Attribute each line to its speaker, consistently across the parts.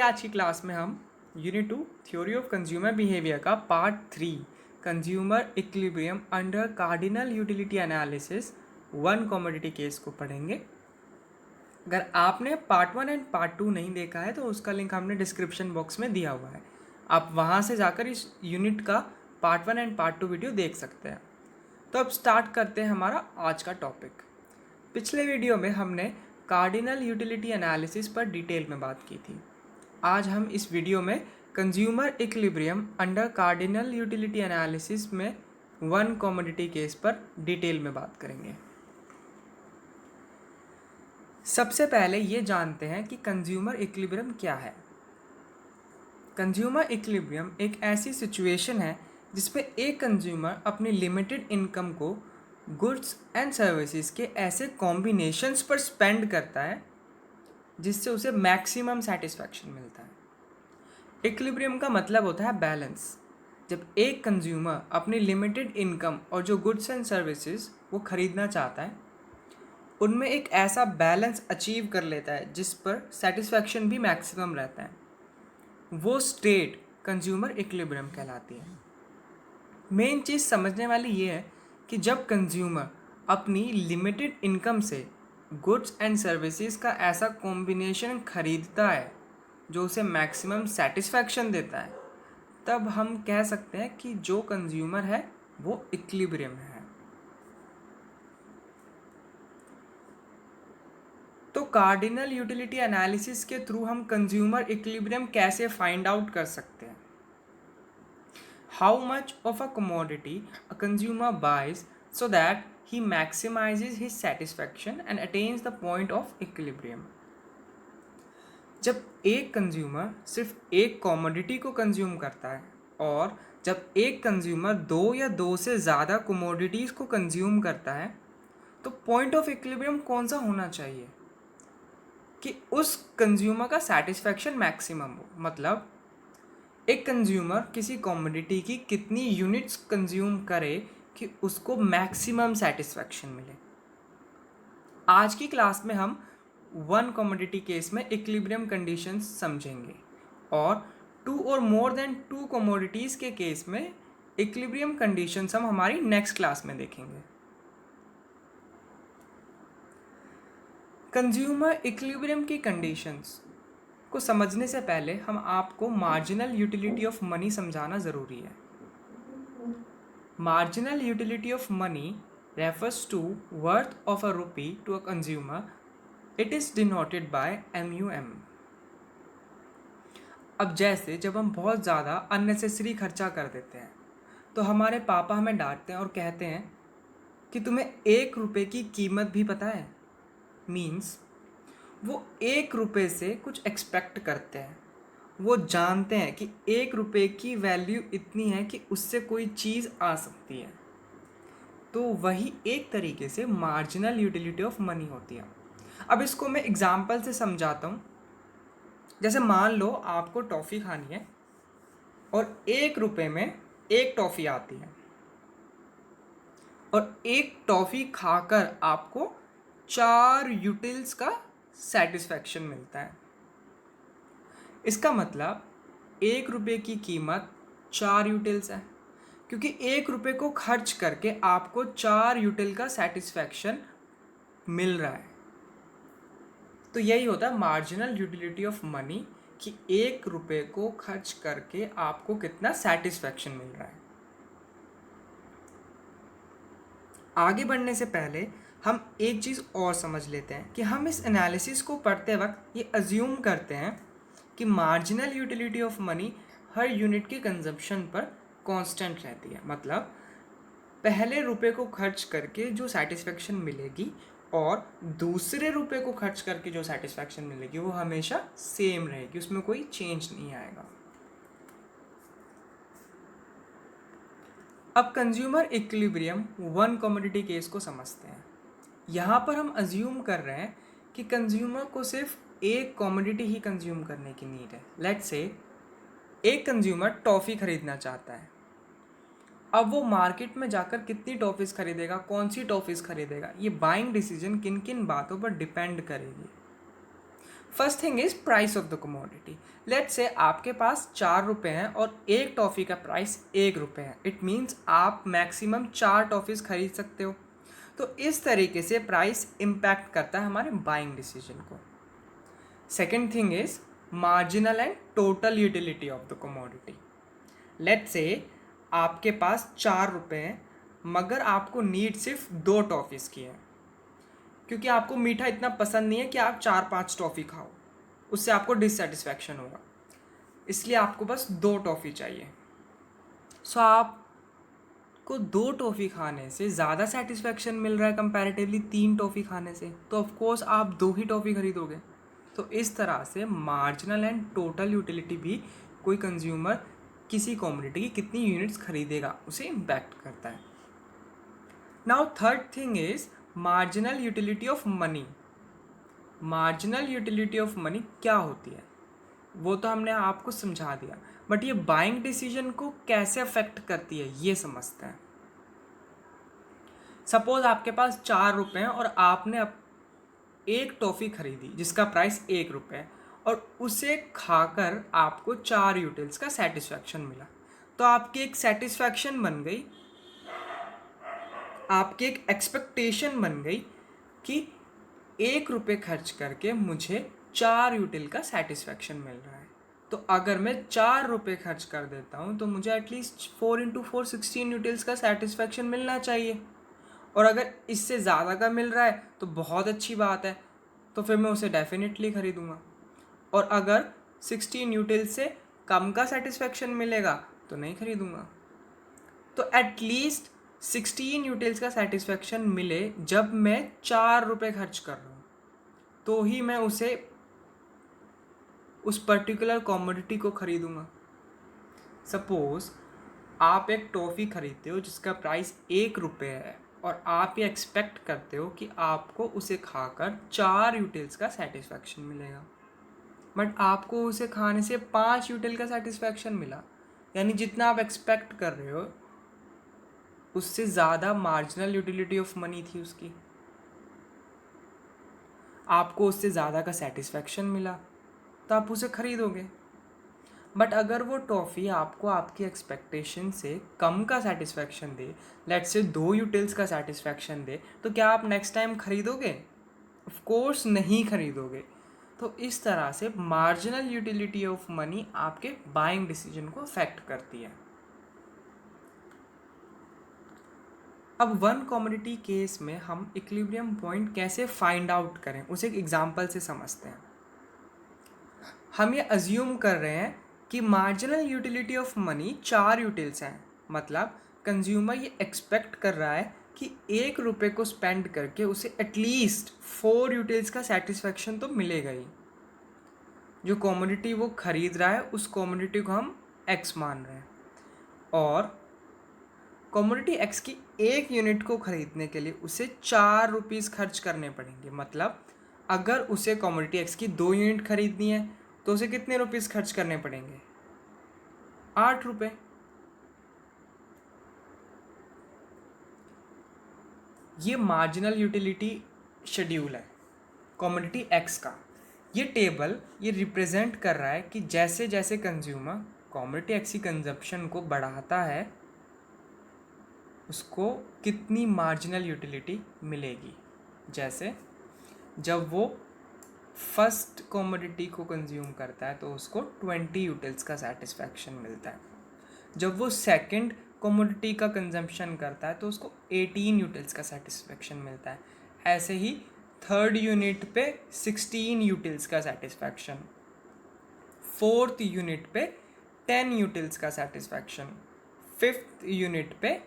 Speaker 1: आज की क्लास में हम unit 2 theory of consumer behaviour का part 3 consumer equilibrium under cardinal utility analysis one commodity case को पढ़ेंगे। अगर आपने पार्ट 1 एंड पार्ट 2 नहीं देखा है तो उसका लिंक हमने डिस्क्रिप्शन बॉक्स में दिया हुआ है, आप वहाँ से जाकर इस यूनिट का पार्ट 1 एंड पार्ट 2 वीडियो देख सकते हैं। तो अब स्टार्ट करते हैं हमारा आज का टॉपिक। पिछले वीडियो में हमने कार्डिनल यूटिलिटी एनालिसिस पर डिटेल में बात की थी। आज हम इस वीडियो में consumer equilibrium under cardinal utility analysis में वन कमोडिटी केस पर डिटेल में बात करेंगे। सबसे पहले ये जानते हैं कि कंज्यूमर इक्विलिब्रियम क्या है। कंज्यूमर इक्विलिब्रियम एक ऐसी सिचुएशन है जिसमें एक कंज्यूमर अपनी लिमिटेड इनकम को गुड्स एंड सर्विसेज के ऐसे कॉम्बिनेशंस पर स्पेंड करता है जिससे उसे मैक्सिमम सेटिस्फैक्शन मिलता है। इक्विलिब्रियम का मतलब होता है बैलेंस। जब एक कंज्यूमर अपनी लिमिटेड इनकम और जो गुड्स एंड सर्विसेज वो ख़रीदना चाहता है उनमें एक ऐसा बैलेंस अचीव कर लेता है जिस पर सेटिस्फैक्शन भी मैक्सिमम रहता है, वो स्टेट कंज्यूमर इक्विलिब्रियम कहलाती है। मेन चीज़ समझने वाली ये है कि जब कंज्यूमर अपनी लिमिटेड इनकम से गुड्स एंड सर्विसेज का ऐसा कॉम्बिनेशन खरीदता है जो उसे मैक्सिमम सेटिस्फैक्शन देता है, तब हम कह सकते हैं कि जो कंज्यूमर है वो इक्विलिब्रियम है। तो कार्डिनल यूटिलिटी एनालिसिस के थ्रू हम कंज्यूमर इक्विलिब्रियम कैसे फाइंड आउट कर सकते हैं। How much of a commodity a consumer buys so that he maximizes his satisfaction and attains the point of equilibrium। जब एक कंज्यूमर सिर्फ एक कमोडिटी को कंज्यूम करता है और जब एक कंज्यूमर दो या दो से ज़्यादा कमोडिटीज़ को कंज्यूम करता है तो पॉइंट ऑफ इक्विलिब्रियम कौन सा होना चाहिए कि उस कंज्यूमर का सेटिस्फैक्शन मैक्सिमम हो। मतलब एक कंज्यूमर किसी कमोडिटी की कितनी यूनिट्स कंज्यूम करे कि उसको मैक्सिमम सेटिस्फैक्शन मिले। आज की क्लास में हम वन कमोडिटी केस में इक्विलिब्रियम कंडीशंस समझेंगे और टू और मोर देन टू कमोडिटीज़ के केस में इक्विलिब्रियम कंडीशंस हम हमारी नेक्स्ट क्लास में देखेंगे। कंज्यूमर इक्विलिब्रियम की कंडीशंस को समझने से पहले हम आपको मार्जिनल यूटिलिटी ऑफ मनी समझाना ज़रूरी है। Marginal utility of money refers to worth of a rupee to a consumer. It is denoted by MUM। अब जैसे जब हम बहुत ज़्यादा अननेसेसरी खर्चा कर देते हैं तो हमारे पापा हमें डांटते हैं और कहते हैं कि तुम्हें 1 रुपये की कीमत भी पता है। मीन्स वो 1 रुपये से कुछ एक्सपेक्ट करते हैं, वो जानते हैं कि 1 रुपये की वैल्यू इतनी है कि उससे कोई चीज़ आ सकती है। तो वही एक तरीके से मार्जिनल यूटिलिटी ऑफ मनी होती है। अब इसको मैं एग्जांपल से समझाता हूँ। जैसे मान लो आपको टॉफ़ी खानी है और 1 रुपये में एक टॉफ़ी आती है और एक टॉफ़ी खाकर आपको 4 यूटिल्स का सेटिस्फैक्शन मिलता है। इसका मतलब 1 रुपये की कीमत 4 यूटिल्स है, क्योंकि 1 रुपये को खर्च करके आपको 4 यूटिल का सेटिस्फैक्शन मिल रहा है। तो यही होता है मार्जिनल यूटिलिटी ऑफ मनी कि 1 रुपये को खर्च करके आपको कितना सेटिस्फैक्शन मिल रहा है। आगे बढ़ने से पहले हम एक चीज़ और समझ लेते हैं कि हम इस एनालिसिस को पढ़ते वक्त ये अज्यूम करते हैं कि marginal utility of money her unit के कंजम्पशन पर कांस्टेंट रहती है। मतलब पहले रुपये को खर्च करके जो सेटिस्फैक्शन मिलेगी और दूसरे रुपये को खर्च करके जो सेटिस्फैक्शन मिलेगी वो हमेशा सेम रहेगी, उसमें कोई चेंज नहीं आएगा। अब consumer equilibrium one commodity case को समझते हैं। यहाँ पर हम अज्यूम कर रहे हैं कि कंज्यूमर को सिर्फ एक कमोडिटी ही कंज्यूम करने की नीड है। लेट्स से एक कंज्यूमर टॉफ़ी ख़रीदना चाहता है। अब वो मार्केट में जाकर कितनी टॉफ़ीज़ ख़रीदेगा, कौन सी टॉफ़ीज़ ख़रीदेगा, ये बाइंग डिसीजन किन किन बातों पर डिपेंड करेगी। First thing is price of the commodity. Let's say आपके पास 4 रुपये हैं और एक टॉफ़ी का प्राइस 1 रुपये है. इट मीन्स आप मैक्सिमम 4 टॉफ़ीज़ खरीद सकते हो. तो इस तरीके से प्राइस इम्पैक्ट करता है हमारे बाइंग डिसीजन को. Second thing is marginal and total utility of the commodity. Let's say आपके पास 4 रुपये हैं मगर आपको नीड सिर्फ 2 टॉफ़ीज़ की है, क्योंकि आपको मीठा इतना पसंद नहीं है कि आप 4-5 टॉफ़ी खाओ, उससे आपको डिससेटिस्फैक्शन होगा, इसलिए आपको बस 2 टॉफ़ी चाहिए. सो आपको 2 टॉफ़ी खाने से ज़्यादा सेटिस्फैक्शन मिल रहा है कंपैरेटिवली 3 टॉफ़ी खाने से, तो ऑफकोर्स आप 2 ही टॉफ़ी खरीदोगे. तो इस तरह से मार्जिनल एंड टोटल यूटिलिटी भी कोई कंज्यूमर किसी कमोडिटी की कितनी यूनिट्स खरीदेगा उसे इम्पैक्ट करता है. Now third thing is marginal utility of money. Marginal utility of money क्या होती है वो तो हमने आपको समझा दिया, बट ये बाइंग डिसीजन को कैसे अफेक्ट करती है ये समझते हैं. सपोज आपके पास 4 रुपये हैं और आपने एक टॉफ़ी खरीदी जिसका प्राइस 1 रुपये है और उसे खाकर आपको 4 यूटिल्स का सेटिस्फैक्शन मिला. तो आपकी एक सेटिस्फैक्शन बन गई, आपकी एक एक्सपेक्टेशन बन गई कि 1 रुपये खर्च करके मुझे 4 यूटिल का सेटिस्फैक्शन मिल रहा है. तो अगर मैं 4 रुपये खर्च कर देता हूँ तो मुझे एटलीस्ट 4 × 4 16 यूटिल्स का सेटिस्फैक्शन मिलना चाहिए. और अगर इससे ज़्यादा का मिल रहा है तो बहुत अच्छी बात है, तो फिर मैं उसे डेफिनेटली ख़रीदूँगा. और अगर 16 यूटिल से कम का सेटिस्फैक्शन मिलेगा तो नहीं ख़रीदूँगा. तो एटलीस्ट 16 यूटिल्स का सेटिस्फैक्शन मिले जब मैं 4 रुपये खर्च कर रहा हूँ, तो ही मैं उसे उस पर्टिकुलर कमोडिटी को ख़रीदूँगा. सपोज़ आप एक टॉफ़ी खरीदते हो जिसका प्राइस 1 रुपये है और आप ये एक्सपेक्ट करते हो कि आपको उसे खाकर 4 यूटिल्स का सेटिस्फैक्शन मिलेगा, बट आपको उसे खाने से 5 यूटिल का सेटिस्फैक्शन मिला. यानी जितना आप एक्सपेक्ट कर रहे हो उससे ज़्यादा मार्जिनल यूटिलिटी ऑफ मनी थी उसकी, आपको उससे ज़्यादा का सेटिस्फैक्शन मिला तो आप उसे ख़रीदोगे. बट अगर वो टॉफ़ी आपको आपकी एक्सपेक्टेशन से कम का satisfaction they, let's say 2 utils का सेटिस्फैक्शन दे, तो क्या आप नेक्स्ट टाइम ख़रीदोगे? ऑफ कोर्स नहीं ख़रीदोगे. तो इस तरह से मार्जिनल यूटिलिटी ऑफ मनी आपके बाइंग डिसीजन को अफेक्ट करती है. अब वन कमोडिटी केस में हम इक्विलिब्रियम पॉइंट कैसे फाइंड आउट करें उसे एक एग्जांपल से समझते हैं. हम ये अज्यूम कर रहे हैं कि marginal utility of money 4 utils हैं, मतलब कंज्यूमर ये एक्सपेक्ट कर रहा है कि 1 रुपये को स्पेंड करके उसे एटलीस्ट 4 यूटिल्स का सेटिस्फैक्शन तो मिलेगा ही. जो कमोडिटी वो ख़रीद रहा है उस कमोडिटी को हम एक्स मान रहे हैं, और कमोडिटी एक्स की 1 यूनिट को ख़रीदने के लिए उसे 4 रुपीज़ खर्च करने पड़ेंगे. मतलब अगर उसे कमोडिटी एक्स की 2 यूनिट खरीदनी है तो उसे कितने रुपीज़ खर्च करने पड़ेंगे? 8 रुपये. ये मार्जिनल यूटिलिटी शेड्यूल है कमोडिटी एक्स का. ये टेबल ये रिप्रेजेंट कर रहा है कि जैसे जैसे कंज्यूमर कमोडिटी एक्स की कंजप्शन को बढ़ाता है उसको कितनी मार्जिनल यूटिलिटी मिलेगी. जैसे जब वो फर्स्ट कमोडिटी को कंज्यूम करता है तो उसको 20 यूटिल्स का सेटिस्फैक्शन मिलता है. जब वो सेकंड कमोडिटी का कंजम्पशन करता है तो उसको 18 यूटिल्स का सेटिस्फैक्शन मिलता है. ऐसे ही थर्ड यूनिट पे 16 यूटिल्स का सेटिस्फैक्शन, फोर्थ यूनिट पे 10 यूटिल्स का सेटिस्फैक्शन, फिफ्थ यूनिट पे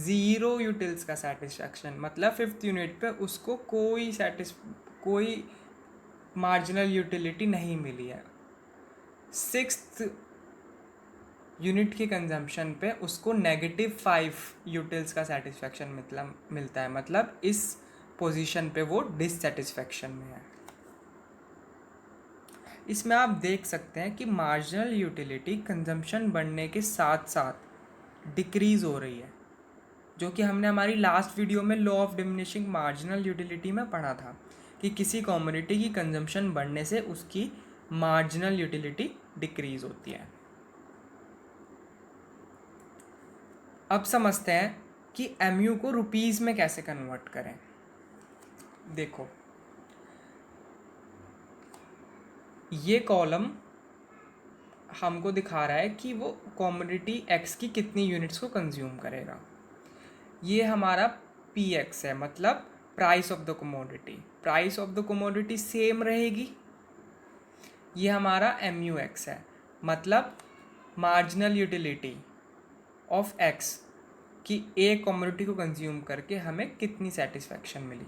Speaker 1: 0 यूटिल्स का सेटिस्फैक्शन. मतलब फिफ्थ यूनिट पे उसको कोई मार्जिनल यूटिलिटी नहीं मिली है. सिक्स्थ यूनिट के कंजम्पशन पे उसको -5 यूटिल्स का सेटिस्फैक्शन मिलता है. मतलब इस पोजीशन पे वो डिससेटिस्फैक्शन में है. इसमें आप देख सकते हैं कि मार्जिनल यूटिलिटी कंजम्पशन बढ़ने के साथ साथ डिक्रीज़ हो रही है, जो कि हमने हमारी लास्ट वीडियो में law of diminishing marginal utility में पढ़ा था कि किसी कमोडिटी की कंजम्पशन बढ़ने से उसकी मार्जिनल यूटिलिटी डिक्रीज होती है। अब समझते हैं कि एमयू को रुपीज़ में कैसे कन्वर्ट करें। देखो, ये कॉलम हमको दिखा रहा है कि वो कमोडिटी एक्स की कितनी यूनिट्स को कंज्यूम करेगा। ये हमारा पी एक्स है, मतलब price of the commodity. Price of the commodity same रहेगी। ये हमारा एम यू एक्स है, मतलब मार्जिनल यूटिलिटी ऑफ एक्स कि एक कमोडिटी को कंज्यूम करके हमें कितनी सेटिस्फैक्शन मिली।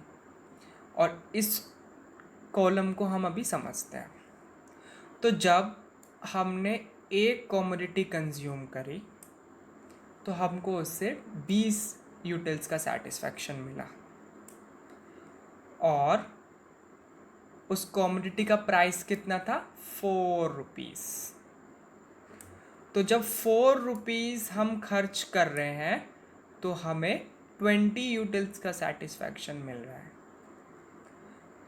Speaker 1: और इस कॉलम को हम अभी समझते हैं। तो जब हमने एक कमोडिटी कंज्यूम करी तो हमको उससे 20 यूटिल्स का सेटिस्फैक्शन मिला, और उस कमोडिटी का प्राइस कितना था, 4 रुपीज़। तो जब 4 रुपीज़ हम खर्च कर रहे हैं तो हमें 20 यूटिल्स का सेटिस्फैक्शन मिल रहा है।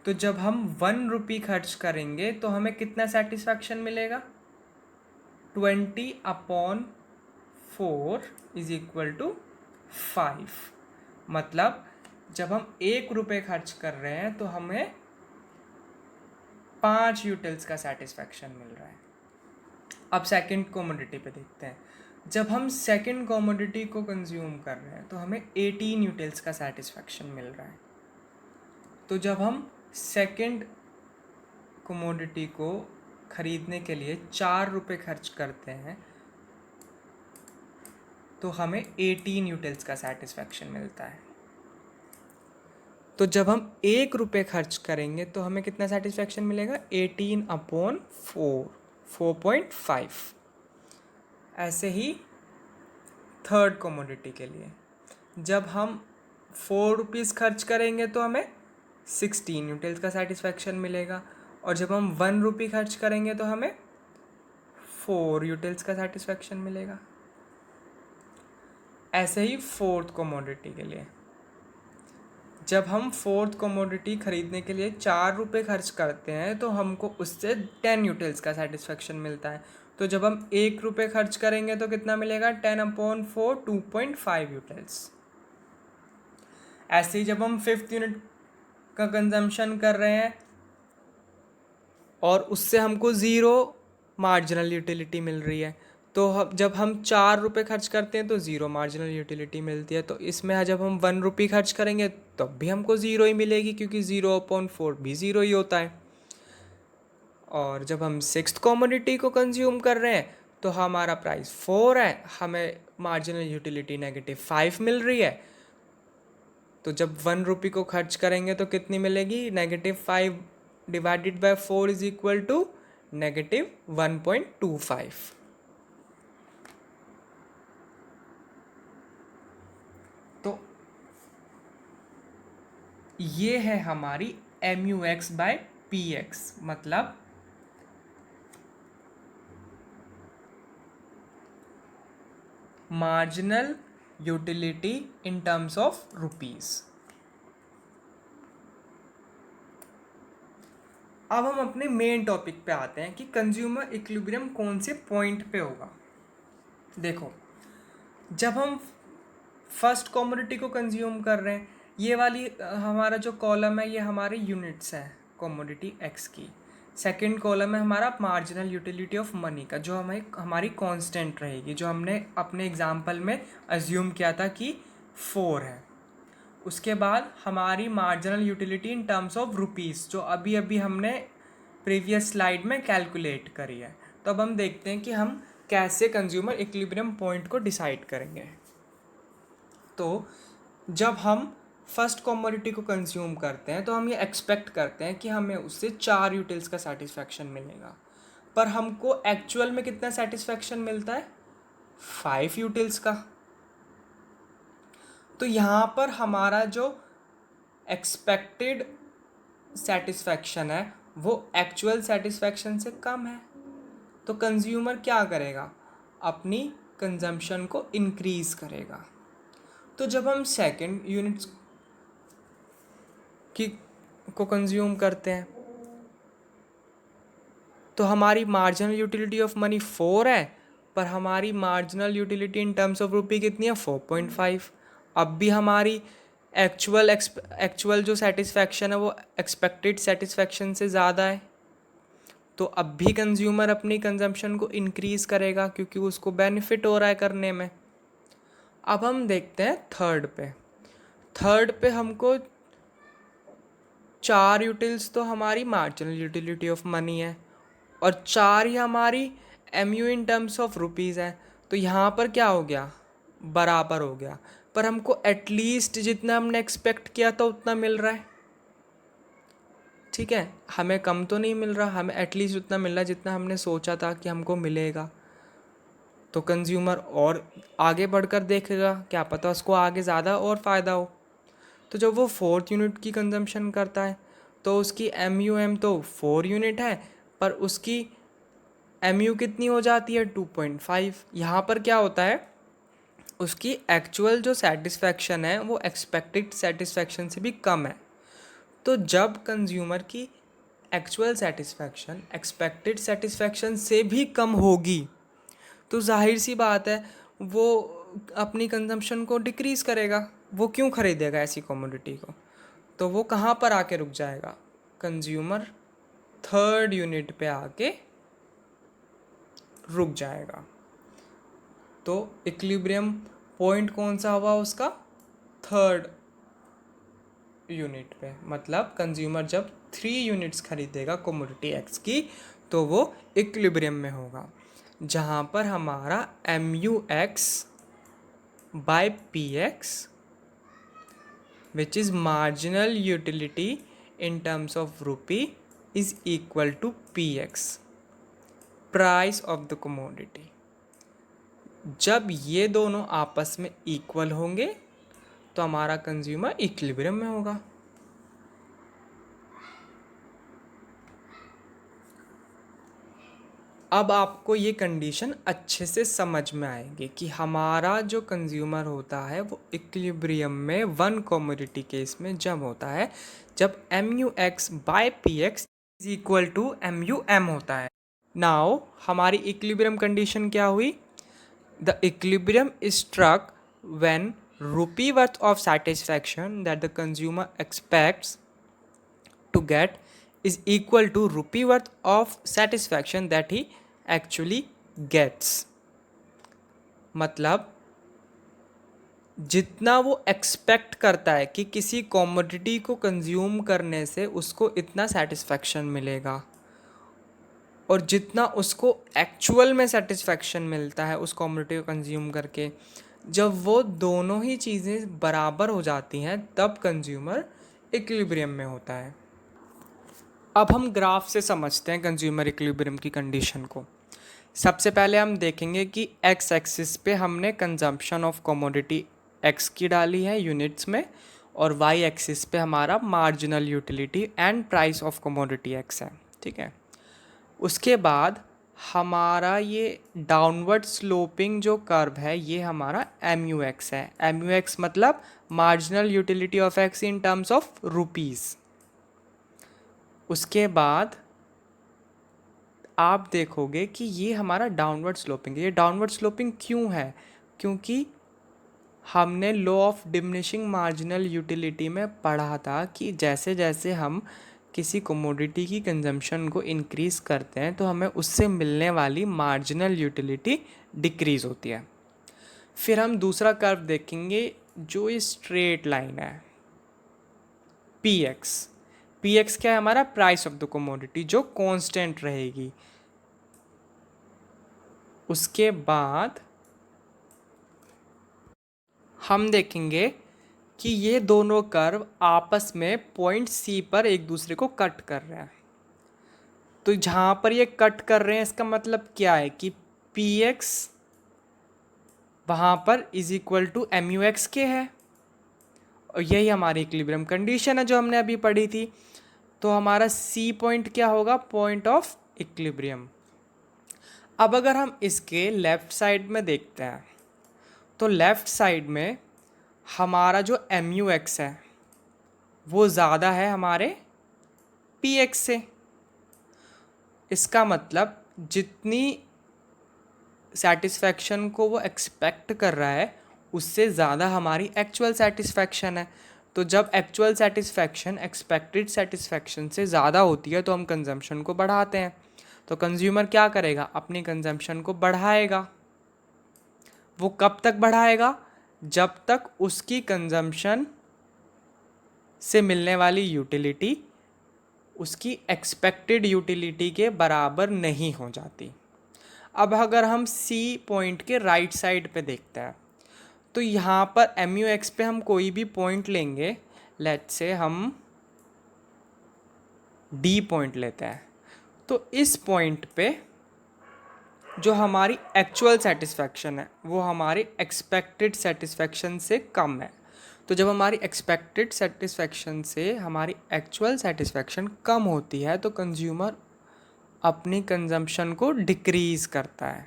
Speaker 1: तो जब हम 1 रुपी खर्च करेंगे तो हमें कितना सेटिस्फैक्शन मिलेगा, 20/4 इज इक्वल टू 5। मतलब जब हम 1 रुपये खर्च कर रहे हैं तो हमें 5 यूटिल्स का सेटिस्फैक्शन मिल रहा है। अब सेकंड कमोडिटी पे देखते हैं। जब हम सेकंड कमोडिटी को कंज्यूम कर रहे हैं तो हमें 18 यूटिल्स का सेटिस्फैक्शन मिल रहा है। तो जब हम सेकंड कमोडिटी को ख़रीदने के लिए 4 रुपये खर्च करते हैं तो हमें 18 यूटिल्स का सेटिस्फैक्शन मिलता है। तो जब हम 1 रुपये खर्च करेंगे तो हमें कितना सेटिस्फैक्शन मिलेगा, 18/4, 4.5। ऐसे ही थर्ड कमोडिटी के लिए जब हम 4 रुपीज़ खर्च करेंगे तो हमें 16 यूटिल्स का सेटिस्फैक्शन मिलेगा, और जब हम 1 रुपी खर्च करेंगे तो हमें 4 यूटिल्स का सेटिस्फैक्शन मिलेगा। ऐसे ही फोर्थ कमोडिटी के लिए जब हम फोर्थ कमोडिटी ख़रीदने के लिए 4 रुपये खर्च करते हैं तो हमको उससे 10 यूटिल्स का सेटिस्फैक्शन मिलता है। तो जब हम 1 रुपये खर्च करेंगे तो कितना मिलेगा, 10/4, 2.5 यूटिल्स। ऐसे ही जब हम फिफ्थ यूनिट का कंजम्पशन कर रहे हैं और उससे हमको ज़ीरो मार्जिनल यूटिलिटी मिल रही है, तो जब हम 4 रुपये खर्च करते हैं तो ज़ीरो मार्जिनल यूटिलिटी मिलती है। तो इसमें जब हम 1 रुपी खर्च करेंगे तब भी हमको ज़ीरो ही मिलेगी, क्योंकि 0/4 भी ज़ीरो ही होता है। और जब हम सिक्स्थ कमोडिटी को कंज्यूम कर रहे हैं तो हमारा प्राइस 4 है, हमें मार्जिनल यूटिलिटी -5 मिल रही है। तो जब 1 रुपी को खर्च करेंगे तो कितनी मिलेगी, -5 divided by 4 is equal to -1.25। तो ये है हमारी MUX/PX, मतलब marginal utility in terms of rupees. अब हम अपने मेन टॉपिक पे आते हैं कि कंज्यूमर इक्विलिब्रियम कौन से पॉइंट पे होगा। देखो, जब हम फर्स्ट कमोडिटी को कंज्यूम कर रहे हैं, ये वाली हमारा जो कॉलम है ये हमारे यूनिट्स है कमोडिटी एक्स की। सेकंड कॉलम है हमारा मार्जिनल यूटिलिटी ऑफ मनी का, जो हमारी कांस्टेंट रहेगी, जो हमने अपने एग्जांपल में अज्यूम किया था कि 4 है। उसके बाद हमारी marginal utility in terms of rupees, जो अभी अभी हमने प्रीवियस स्लाइड में कैलकुलेट करी है। तो अब हम देखते हैं कि हम कैसे कंज्यूमर इक्विलिब्रियम पॉइंट को डिसाइड करेंगे। तो जब हम फर्स्ट कमोडिटी को कंज्यूम करते हैं तो हम ये एक्सपेक्ट करते हैं कि हमें उससे 4 यूटिल्स का सेटिस्फैक्शन मिलेगा, पर हमको एक्चुअल में कितना सेटिस्फैक्शन मिलता है, 5 यूटिल्स का। तो यहाँ पर हमारा जो एक्सपेक्टेड सेटिस्फैक्शन है वो एक्चुअल सेटिस्फैक्शन से कम है। तो कंज्यूमर क्या करेगा, अपनी कंजम्पशन को इंक्रीज़ करेगा। तो जब हम सेकंड यूनिट्स की को कंज्यूम करते हैं, तो हमारी मार्जिनल यूटिलिटी ऑफ मनी 4 है, पर हमारी marginal utility in terms of rupee कितनी है 4.5। अब भी हमारी एक्चुअल जो सेटिस्फैक्शन है वो एक्सपेक्टेड सेटिस्फैक्शन से ज़्यादा है, तो अब भी कंज्यूमर अपनी कंजम्पशन को इंक्रीज़ करेगा क्योंकि उसको बेनिफिट हो रहा है करने में। अब हम देखते हैं थर्ड पे हमको 4 यूटिल्स तो हमारी मार्जिनल यूटिलिटी ऑफ मनी है और 4 ही हमारी MU in terms of rupees है, तो यहाँ पर क्या हो गया, बराबर हो गया, पर हमको एटलीस्ट जितना हमने एक्सपेक्ट किया था उतना मिल रहा है। ठीक है, हमें कम तो नहीं मिल रहा, हमें एटलीस्ट उतना मिल रहा है जितना हमने सोचा था कि हमको मिलेगा। तो कंज्यूमर और आगे बढ़कर देखेगा, क्या पता उसको आगे ज़्यादा और फ़ायदा हो। तो जब वो 4th यूनिट की कंजम्पशन करता है तो उसकी MUM तो 4 यूनिट है, पर उसकी MU कितनी हो जाती है 2.5। यहाँ पर क्या होता है, उसकी एक्चुअल जो सेटिस्फैक्शन है वो एक्सपेक्टेड सेटिस्फैक्शन से भी कम है। तो जब कंज्यूमर की एक्चुअल सेटिस्फैक्शन एक्सपेक्टेड सेटिस्फैक्शन से भी कम होगी तो जाहिर सी बात है वो अपनी कंजम्पशन को डिक्रीज़ करेगा। वो क्यों खरीदेगा ऐसी कमोडिटी को, तो वो कहाँ पर आके रुक जाएगा, कंज्यूमर 3rd यूनिट पे आके रुक जाएगा। तो इक्विलिब्रियम पॉइंट कौन सा हुआ उसका, 3rd यूनिट पे, मतलब कंज्यूमर जब 3 यूनिट्स खरीदेगा कमोडिटी एक्स की तो वो इक्विलिब्रियम में होगा, जहाँ पर हमारा MUX by PX which is marginal utility in terms of rupee is equal to PX, price of the commodity। जब ये दोनों आपस में इक्वल होंगे तो हमारा कंज्यूमर इक्विलिब्रियम में होगा। अब आपको ये कंडीशन अच्छे से समझ में आएगी कि हमारा जो कंज्यूमर होता है वो इक्विलिब्रियम में 1 कमोडिटी केस में जब होता है जब MUX by PX is equal to MUM होता है। नाउ हमारी इक्विलिब्रियम कंडीशन क्या हुई, the equilibrium is struck when rupee worth of satisfaction that the consumer expects to get is equal to rupee worth of satisfaction that he actually gets। मतलब जितना वो expect करता है कि किसी कॉमोडिटी को कंज्यूम करने से उसको इतना सेटिस्फैक्शन मिलेगा और जितना उसको एक्चुअल में सेटिस्फैक्शन मिलता है उस कॉमोडिटी को कंज्यूम करके, जब वो दोनों ही चीज़ें बराबर हो जाती हैं तब कंज्यूमर इक्विलिब्रियम में होता है। अब हम ग्राफ से समझते हैं कंज्यूमर इक्विलिब्रियम की कंडीशन को। सबसे पहले हम देखेंगे कि एक्स एक्सिस पे हमने कंजम्पशन ऑफ कमोडिटी एक्स की डाली है यूनिट्स में और वाई एक्सिस पे हमारा marginal utility and price of commodity x है। ठीक है, उसके बाद हमारा ये डाउनवर्ड स्लोपिंग जो कर्व है ये हमारा MUX है। MUX मतलब marginal utility of x in terms of rupees. उसके बाद आप देखोगे कि ये हमारा डाउनवर्ड स्लोपिंग है। ये डाउनवर्ड स्लोपिंग क्यों है, क्योंकि हमने law of diminishing marginal utility में पढ़ा था कि जैसे जैसे हम किसी कमोडिटी की कंजम्पशन को इंक्रीज़ करते हैं तो हमें उससे मिलने वाली मार्जिनल यूटिलिटी डिक्रीज़ होती है। फिर हम दूसरा कर्व देखेंगे जो ये स्ट्रेट लाइन है PX क्या है, हमारा प्राइस ऑफ द कमोडिटी जो कांस्टेंट रहेगी। उसके बाद हम देखेंगे कि ये दोनों कर्व आपस में पॉइंट C पर एक दूसरे को कट कर रहे हैं। तो जहाँ पर ये कट कर रहे हैं इसका मतलब क्या है कि PX वहाँ पर इज इक्वल टू MUX के है और यही हमारी इक्विलिब्रियम कंडीशन है जो हमने अभी पढ़ी थी। तो हमारा C पॉइंट क्या होगा, पॉइंट ऑफ इक्विलिब्रियम। अब अगर हम इसके लेफ़्ट साइड में देखते हैं तो लेफ़्ट साइड में हमारा जो MUX है वो ज़्यादा है हमारे पी एक्स से। इसका मतलब जितनी सेटिस्फैक्शन को वो एक्सपेक्ट कर रहा है उससे ज़्यादा हमारी एक्चुअल सेटिस्फैक्शन है। तो जब एक्चुअल सेटिस्फैक्शन एक्सपेक्टेड सेटिस्फैक्शन से ज़्यादा होती है तो हम कंजम्पशन को बढ़ाते हैं। तो कंज्यूमर क्या करेगा, अपनी कंजम्पशन को बढ़ाएगा। वो कब तक बढ़ाएगा, जब तक उसकी कंजम्पशन से मिलने वाली यूटिलिटी उसकी एक्सपेक्टेड यूटिलिटी के बराबर नहीं हो जाती। अब अगर हम सी पॉइंट के राइट साइड पे देखते हैं तो यहाँ पर एम यू एक्स पे हम कोई भी पॉइंट लेंगे, लेट्स से हम डी पॉइंट लेते हैं, तो इस पॉइंट पे जो हमारी एक्चुअल सेटिस्फैक्शन है वो हमारी एक्सपेक्टेड सेटिस्फैक्शन से कम है। तो जब हमारी एक्सपेक्टेड सेटिस्फैक्शन से हमारी एक्चुअल सेटिस्फैक्शन कम होती है तो कंज्यूमर अपनी कंजम्पशन को डिक्रीज़ करता है।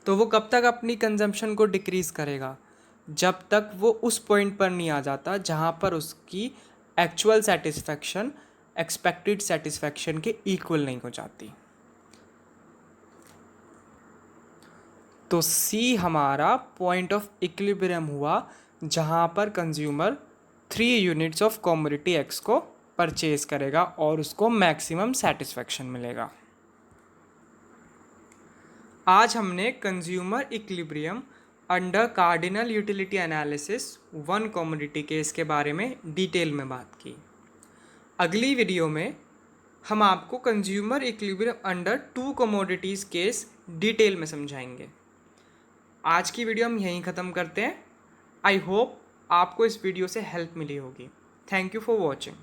Speaker 1: तो वो कब तक अपनी कंजम्पशन को डिक्रीज़ करेगा, जब तक वो उस पॉइंट पर नहीं आ जाता जहाँ पर उसकी एक्चुअल सेटिस्फैक्शन एक्सपेक्टेड सेटिस्फैक्शन के इक्वल नहीं हो जाती। तो सी हमारा पॉइंट ऑफ इक्विलिब्रियम हुआ जहाँ पर consumer 3 units of commodity x को परचेज करेगा और उसको मैक्सिमम सेटिस्फैक्शन मिलेगा। आज हमने consumer equilibrium under cardinal utility analysis 1 commodity case के बारे में डिटेल में बात की। अगली वीडियो में हम आपको consumer equilibrium under 2 commodities case detail में समझाएंगे। आज की वीडियो हम यहीं ख़त्म करते हैं। आई होप आपको इस वीडियो से हेल्प मिली होगी। Thank you for watching.